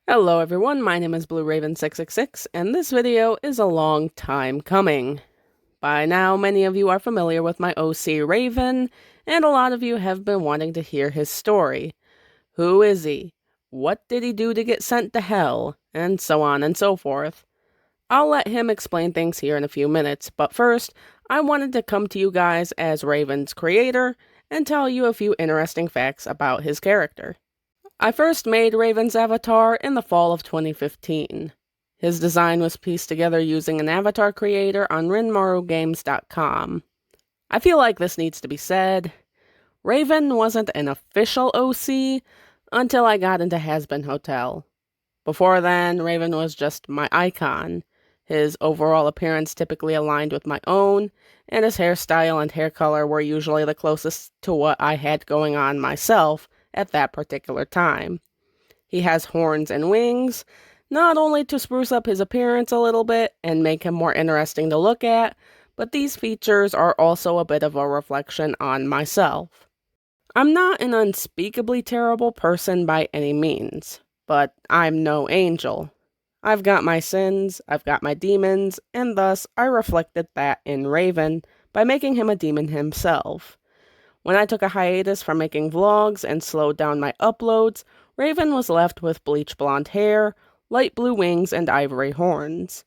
Hello everyone, my name is Blue Raven 666 and this video is a long time coming. By now, many of you are familiar with my OC Raven, and a lot of you have been wanting to hear his story. Who is he? What did he do to get sent to hell? And so on and so forth. I'll let him explain things here in a few minutes, but first, I wanted to come to you guys as Raven's creator and tell you a few interesting facts about his character. I first made Raven's avatar in the fall of 2015. His design was pieced together using an avatar creator on Reminiscor. I feel like this needs to be said. Raven wasn't an official OC until I got into Hazbin Hotel. Before then, Raven was just my icon. His overall appearance typically aligned with my own, and his hairstyle and hair color were usually the closest to what I had going on myself at that particular time. He has horns and wings, not only to spruce up his appearance a little bit and make him more interesting to look at, but these features are also a bit of a reflection on myself. I'm not an unspeakably terrible person by any means, but I'm no angel. I've got my sins, I've got my demons, and thus I reflected that in Raven by making him a demon himself. When I took a hiatus from making vlogs and slowed down my uploads, Raven was left with bleach blonde hair, light blue wings, and ivory horns.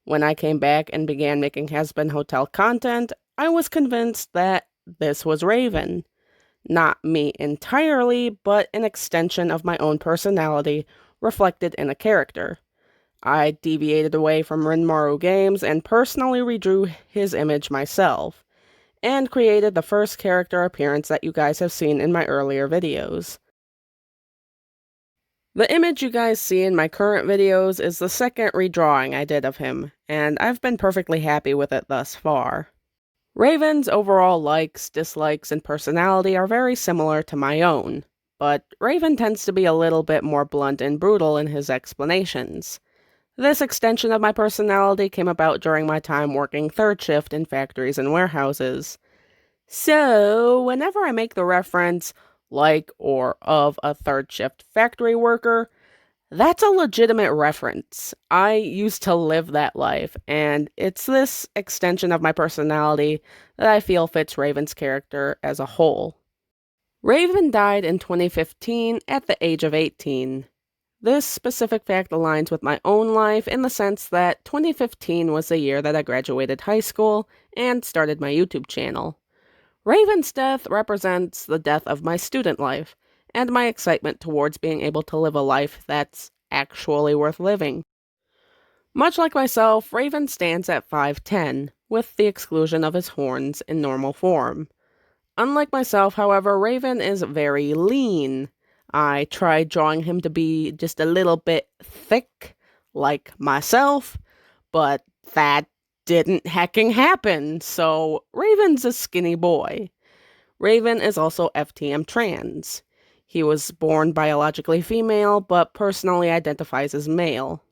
When I came back and began making Hazbin Hotel content, I was convinced that this was Raven. Not me entirely, but an extension of my own personality reflected in a character. I deviated away from Rinmaru Games and personally redrew his image myself, and created the first character appearance that you guys have seen in my earlier videos. The image you guys see in my current videos is the second redrawing I did of him, and I've been perfectly happy with it thus far. Raven's overall likes, dislikes, and personality are very similar to my own, but Raven tends to be a little bit more blunt and brutal in his explanations. This extension of my personality came about during my time working third shift in factories and warehouses. So, whenever I make the reference, like or of a third shift factory worker, that's a legitimate reference. I used to live that life, and it's this extension of my personality that I feel fits Raven's character as a whole. Raven died in 2015 at the age of 18. This specific fact aligns with my own life in the sense that 2015 was the year that I graduated high school and started my YouTube channel. Raven's death represents the death of my student life, and my excitement towards being able to live a life that's actually worth living. Much like myself, Raven stands at 5'10", with the exclusion of his horns in normal form. Unlike myself, however, Raven is very lean. I tried drawing him to be just a little bit thick, like myself, but that didn't hecking happen, so Raven's a skinny boy. Raven is also FTM trans. He was born biologically female, but personally identifies as male.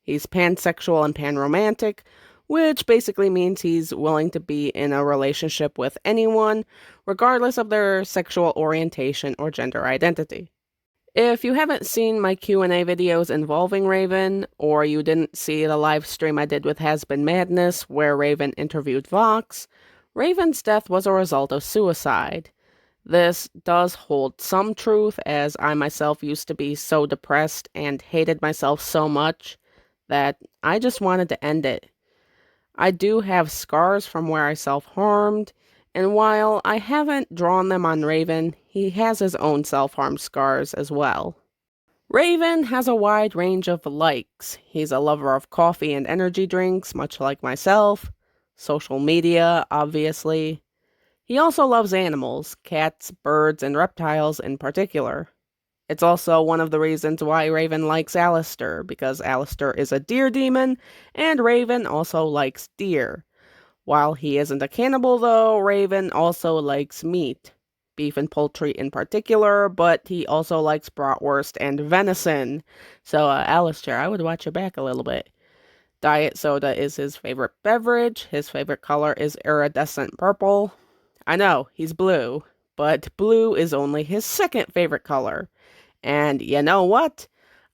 He's pansexual and panromantic, which basically means he's willing to be in a relationship with anyone, regardless of their sexual orientation or gender identity. If you haven't seen my Q&A videos involving Raven, or you didn't see the live stream I did with Hazbin Madness where Raven interviewed Vox, Raven's death was a result of suicide. This does hold some truth, as I myself used to be so depressed and hated myself so much that I just wanted to end it. I do have scars from where I self-harmed, and while I haven't drawn them on Raven, he has his own self-harm scars as well. Raven has a wide range of likes. He's a lover of coffee and energy drinks, much like myself. Social media, obviously. He also loves animals, cats, birds, and reptiles in particular. It's also one of the reasons why Raven likes Alistair, because Alistair is a deer demon, and Raven also likes deer. While he isn't a cannibal, though, Raven also likes meat. Beef and poultry in particular, but he also likes bratwurst and venison. So, Alistair, I would watch your back a little bit. Diet soda is his favorite beverage. His favorite color is iridescent purple. I know, he's blue, but blue is only his second favorite color. And you know what?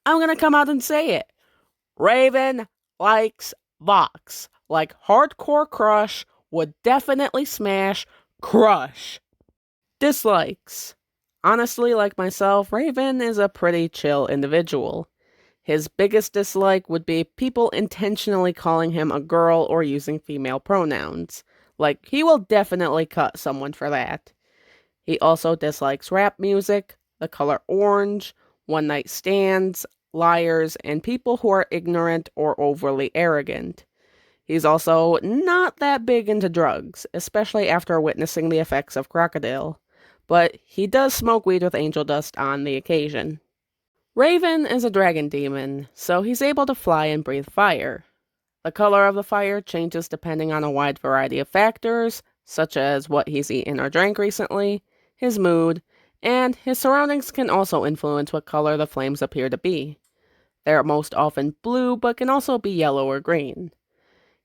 I'm gonna come out and say it. Raven likes Vox. Like hardcore crush would definitely smash crush. Dislikes. Honestly, like myself, Raven is a pretty chill individual. His biggest dislike would be people intentionally calling him a girl or using female pronouns. Like, he will definitely cut someone for that. He also dislikes rap music, the color orange, one night stands, liars, and people who are ignorant or overly arrogant. He's also not that big into drugs, especially after witnessing the effects of crocodile, but he does smoke weed with angel dust on the occasion. Raven is a dragon demon, so he's able to fly and breathe fire. The color of the fire changes depending on a wide variety of factors, such as what he's eaten or drank recently, his mood, and his surroundings can also influence what color the flames appear to be. They're most often blue, but can also be yellow or green.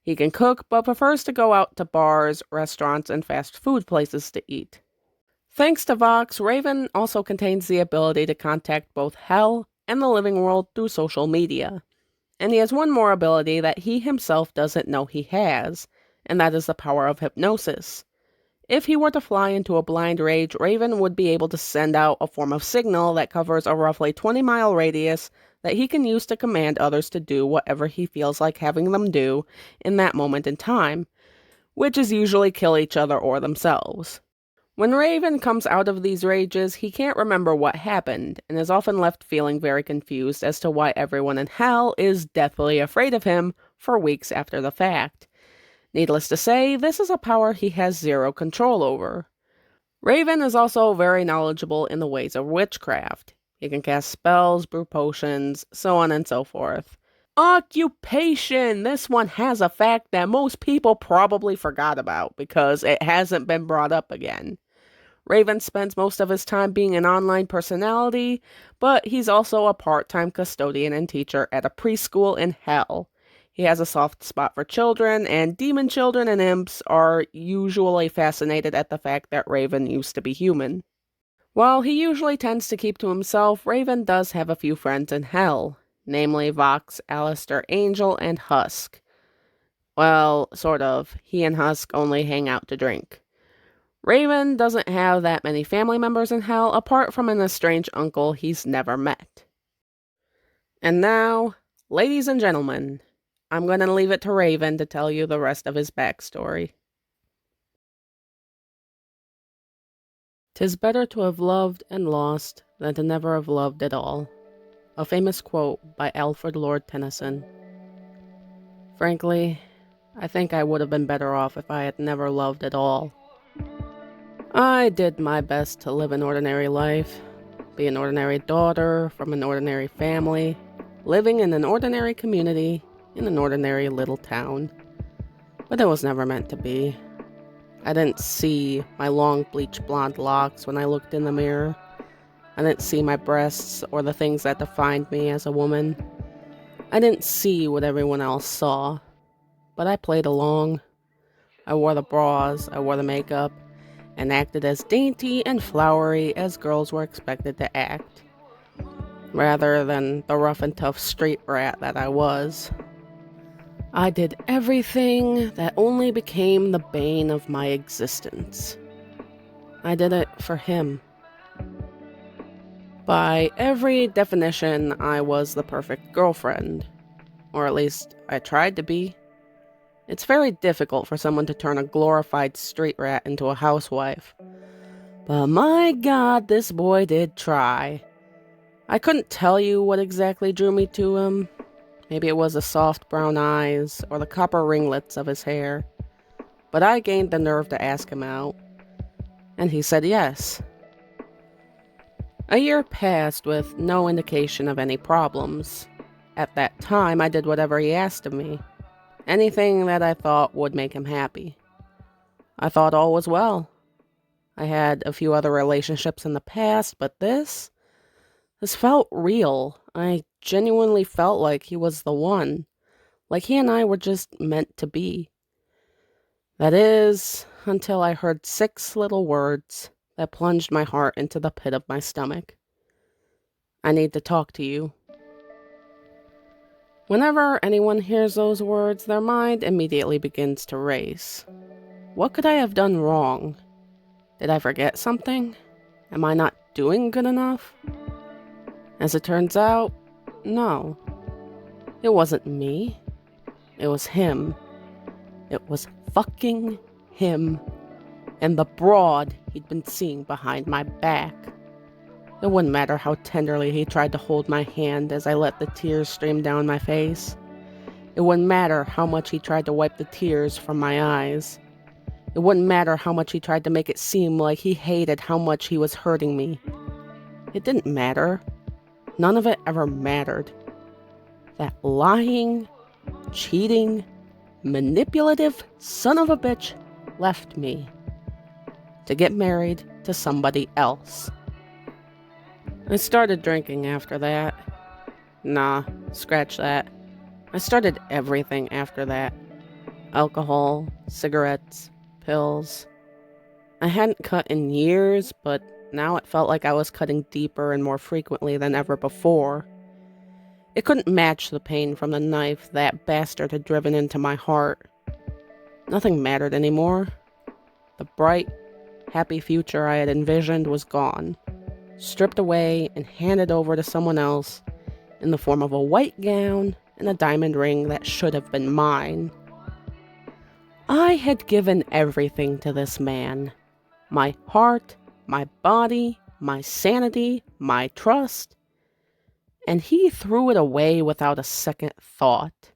He can cook, but prefers to go out to bars, restaurants, and fast food places to eat. Thanks to Vox, Raven also contains the ability to contact both Hell and the living world through social media. And he has one more ability that he himself doesn't know he has, and that is the power of hypnosis. If he were to fly into a blind rage, Raven would be able to send out a form of signal that covers a roughly 20-mile radius that he can use to command others to do whatever he feels like having them do in that moment in time, which is usually kill each other or themselves. When Raven comes out of these rages, he can't remember what happened, and is often left feeling very confused as to why everyone in Hell is deathly afraid of him for weeks after the fact. Needless to say, this is a power he has zero control over. Raven is also very knowledgeable in the ways of witchcraft. He can cast spells, brew potions, so on and so forth. Occupation! This one has a fact that most people probably forgot about because it hasn't been brought up again. Raven spends most of his time being an online personality, but he's also a part-time custodian and teacher at a preschool in Hell. He has a soft spot for children, and demon children and imps are usually fascinated at the fact that Raven used to be human. While he usually tends to keep to himself, Raven does have a few friends in Hell, namely Vox, Alistair, Angel, and Husk. Well, sort of. He and Husk only hang out to drink. Raven doesn't have that many family members in Hell, apart from an estranged uncle he's never met. And now, ladies and gentlemen, I'm going to leave it to Raven to tell you the rest of his backstory. "'Tis better to have loved and lost than to never have loved at all." A famous quote by Alfred Lord Tennyson. Frankly, I think I would have been better off if I had never loved at all. I did my best to live an ordinary life, be an ordinary daughter from an ordinary family, living in an ordinary community in an ordinary little town. But it was never meant to be. I didn't see my long bleached blonde locks when I looked in the mirror. I didn't see my breasts or the things that defined me as a woman. I didn't see what everyone else saw. But I played along. I wore the bras, I wore the makeup, and acted as dainty and flowery as girls were expected to act, rather than the rough and tough street rat that I was. I did everything that only became the bane of my existence. I did it for him. By every definition, I was the perfect girlfriend. Or at least, I tried to be. It's very difficult for someone to turn a glorified street rat into a housewife. But my God, this boy did try. I couldn't tell you what exactly drew me to him. Maybe it was the soft brown eyes or the copper ringlets of his hair. But I gained the nerve to ask him out. And he said yes. A year passed with no indication of any problems. At that time, I did whatever he asked of me. Anything that I thought would make him happy. I thought all was well. I had a few other relationships in the past, but this felt real. I genuinely felt like he was the one. Like he and I were just meant to be. That is, until I heard 6 little words that plunged my heart into the pit of my stomach. "I need to talk to you." Whenever anyone hears those words, their mind immediately begins to race. What could I have done wrong? Did I forget something? Am I not doing good enough? As it turns out, no. It wasn't me. It was him. It was fucking him. And the broad he'd been seeing behind my back. It wouldn't matter how tenderly he tried to hold my hand as I let the tears stream down my face. It wouldn't matter how much he tried to wipe the tears from my eyes. It wouldn't matter how much he tried to make it seem like he hated how much he was hurting me. It didn't matter. None of it ever mattered. That lying, cheating, manipulative son of a bitch left me to get married to somebody else. I started drinking after that. Nah, scratch that. I started everything after that. Alcohol, cigarettes, pills. I hadn't cut in years, but now it felt like I was cutting deeper and more frequently than ever before. It couldn't match the pain from the knife that bastard had driven into my heart. Nothing mattered anymore. The bright, happy future I had envisioned was gone, stripped away and handed over to someone else in the form of a white gown and a diamond ring that should have been mine. I had given everything to this man. My heart, my body, my sanity, my trust. And he threw it away without a second thought.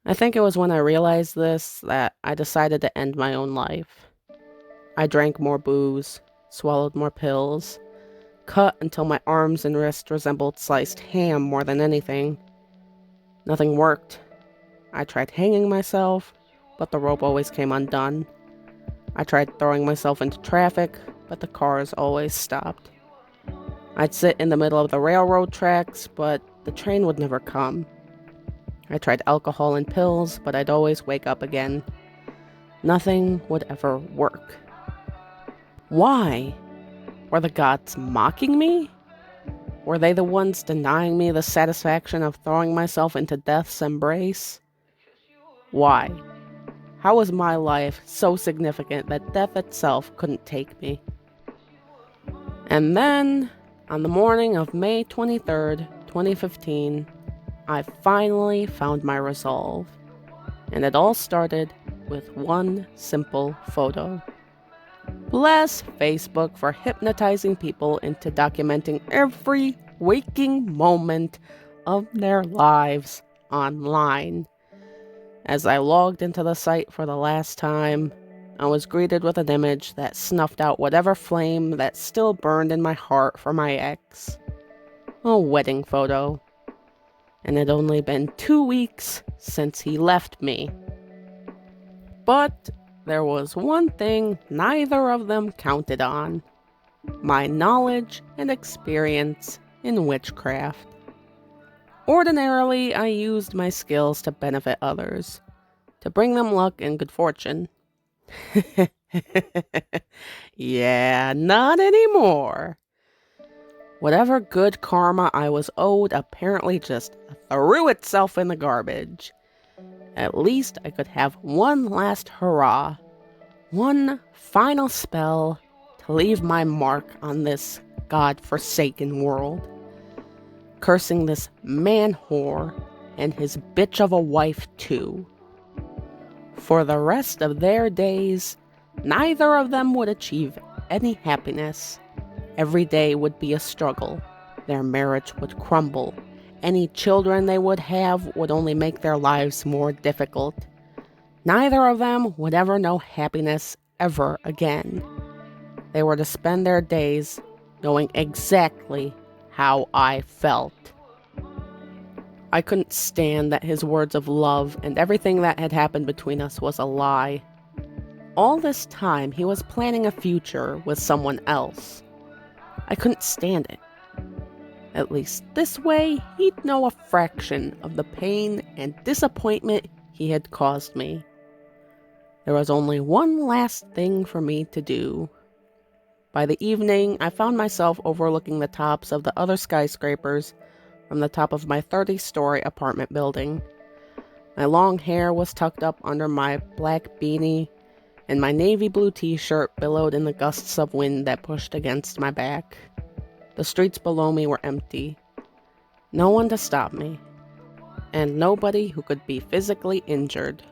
I think it was when I realized this that I decided to end my own life. I drank more booze, swallowed more pills, cut until my arms and wrists resembled sliced ham more than anything. Nothing worked. I tried hanging myself, but the rope always came undone. I tried throwing myself into traffic, but the cars always stopped. I'd sit in the middle of the railroad tracks, but the train would never come. I tried alcohol and pills, but I'd always wake up again. Nothing would ever work. Why? Were the gods mocking me? Were they the ones denying me the satisfaction of throwing myself into death's embrace? Why? How was my life so significant that death itself couldn't take me? And then, on the morning of May 23rd, 2015, I finally found my resolve. And it all started with one simple photo. Bless Facebook for hypnotizing people into documenting every waking moment of their lives online. As I logged into the site for the last time, I was greeted with an image that snuffed out whatever flame that still burned in my heart for my ex. A wedding photo. And it had only been 2 weeks since he left me. But there was one thing neither of them counted on: my knowledge and experience in witchcraft. Ordinarily, I used my skills to benefit others, to bring them luck and good fortune. Yeah, not anymore. Whatever good karma I was owed apparently just threw itself in the garbage. At least I could have one last hurrah, one final spell to leave my mark on this God-forsaken world. Cursing this man whore and his bitch of a wife too. For the rest of their days, neither of them would achieve any happiness. Every day would be a struggle. Their marriage would crumble. Any children they would have would only make their lives more difficult. Neither of them would ever know happiness ever again. They were to spend their days knowing exactly how I felt. I couldn't stand that his words of love and everything that had happened between us was a lie. All this time, he was planning a future with someone else. I couldn't stand it. At least this way, he'd know a fraction of the pain and disappointment he had caused me. There was only one last thing for me to do. By the evening, I found myself overlooking the tops of the other skyscrapers, from the top of my 30-story apartment building. My long hair was tucked up under my black beanie, and my navy blue t-shirt billowed in the gusts of wind that pushed against my back. The streets below me were empty. No one to stop me, and nobody who could be physically injured.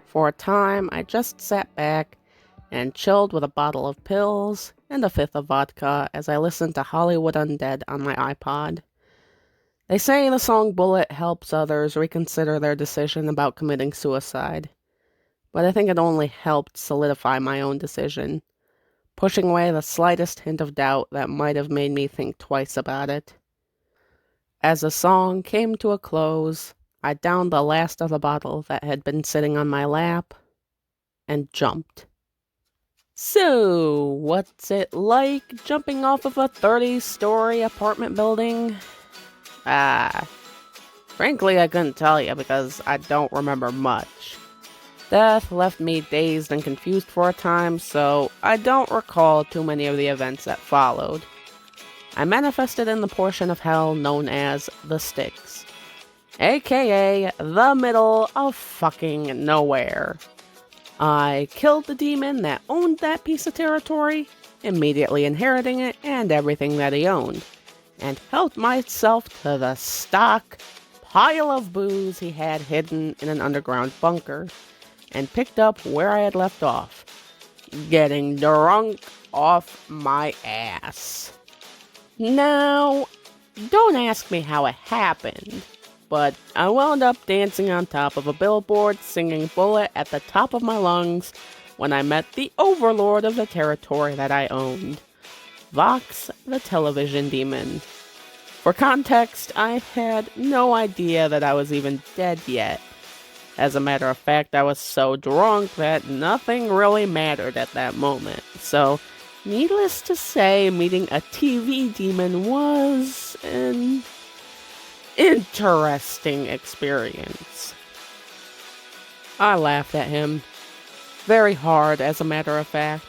For a time, I just sat back and chilled with a bottle of pills and a fifth of vodka as I listened to Hollywood Undead on my iPod. They say the song Bullet helps others reconsider their decision about committing suicide, but I think it only helped solidify my own decision, pushing away the slightest hint of doubt that might have made me think twice about it. As the song came to a close, I downed the last of the bottle that had been sitting on my lap and jumped. So, what's it like jumping off of a 30-story apartment building? Frankly, I couldn't tell you because I don't remember much. Death left me dazed and confused for a time, so I don't recall too many of the events that followed. I manifested in the portion of hell known as the Sticks, aka the middle of fucking nowhere. I killed the demon that owned that piece of territory, immediately inheriting it and everything that he owned, and helped myself to the stock pile of booze he had hidden in an underground bunker, and picked up where I had left off, getting drunk off my ass. Now, don't ask me how it happened, but I wound up dancing on top of a billboard singing Bullet at the top of my lungs when I met the overlord of the territory that I owned, Vox the television demon. For context, I had no idea that I was even dead yet. As a matter of fact, I was so drunk that nothing really mattered at that moment, so needless to say, meeting a TV demon was an interesting experience. I laughed at him. Very hard, as a matter of fact.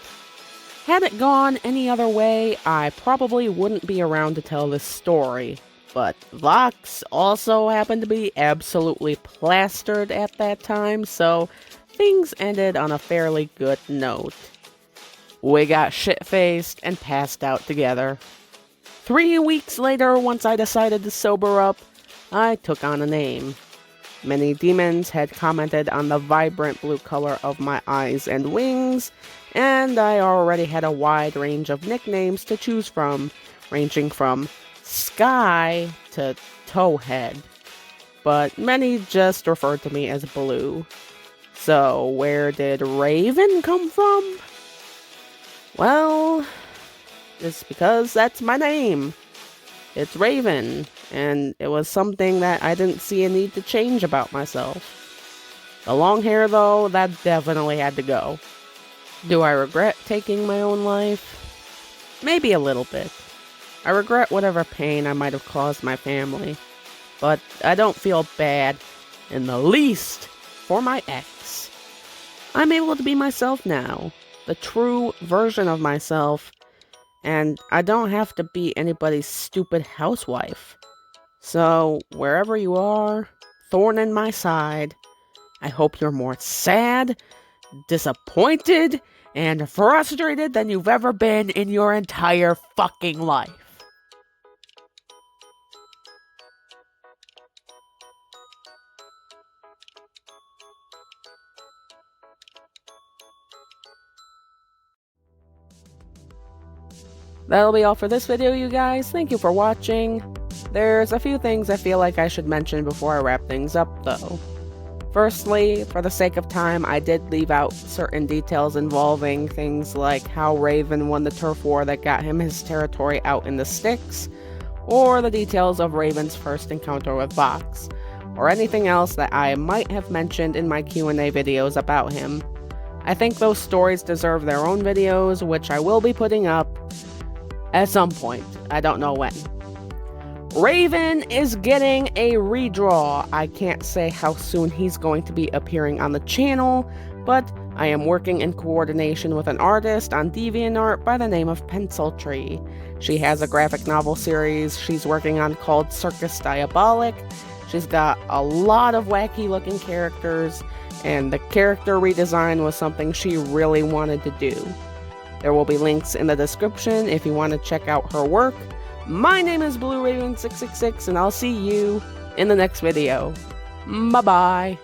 Had it gone any other way, I probably wouldn't be around to tell this story. But Vox also happened to be absolutely plastered at that time, so things ended on a fairly good note. We got shit-faced and passed out together. 3 weeks later, once I decided to sober up, I took on a name. Many demons had commented on the vibrant blue color of my eyes and wings, and I already had a wide range of nicknames to choose from, ranging from Sky to Towhead. But many just referred to me as Blue. So, where did Raven come from? Well, it's because that's my name. It's Raven, and it was something that I didn't see a need to change about myself. The long hair, though, that definitely had to go. Do I regret taking my own life? Maybe a little bit. I regret whatever pain I might have caused my family, but I don't feel bad in the least for my ex. I'm able to be myself now, the true version of myself, and I don't have to be anybody's stupid housewife. So, wherever you are, thorn in my side, I hope you're more sad, disappointed, and frustrated than you've ever been in your entire fucking life. That'll be all for this video, you guys. Thank you for watching. There's a few things I feel like I should mention before I wrap things up, though. Firstly, for the sake of time, I did leave out certain details involving things like how Raven won the turf war that got him his territory out in the sticks, or the details of Raven's first encounter with Vox, or anything else that I might have mentioned in my Q&A videos about him. I think those stories deserve their own videos, which I will be putting up at some point. I don't know when. Raven is getting a redraw. I can't say how soon he's going to be appearing on the channel, but I am working in coordination with an artist on DeviantArt by the name of Pencil Tree. She has a graphic novel series she's working on called Circus Diabolic. She's got a lot of wacky looking characters, and the character redesign was something she really wanted to do. There will be links in the description if you want to check out her work. My name is Blue Raven 666, and I'll see you in the next video. Bye-bye.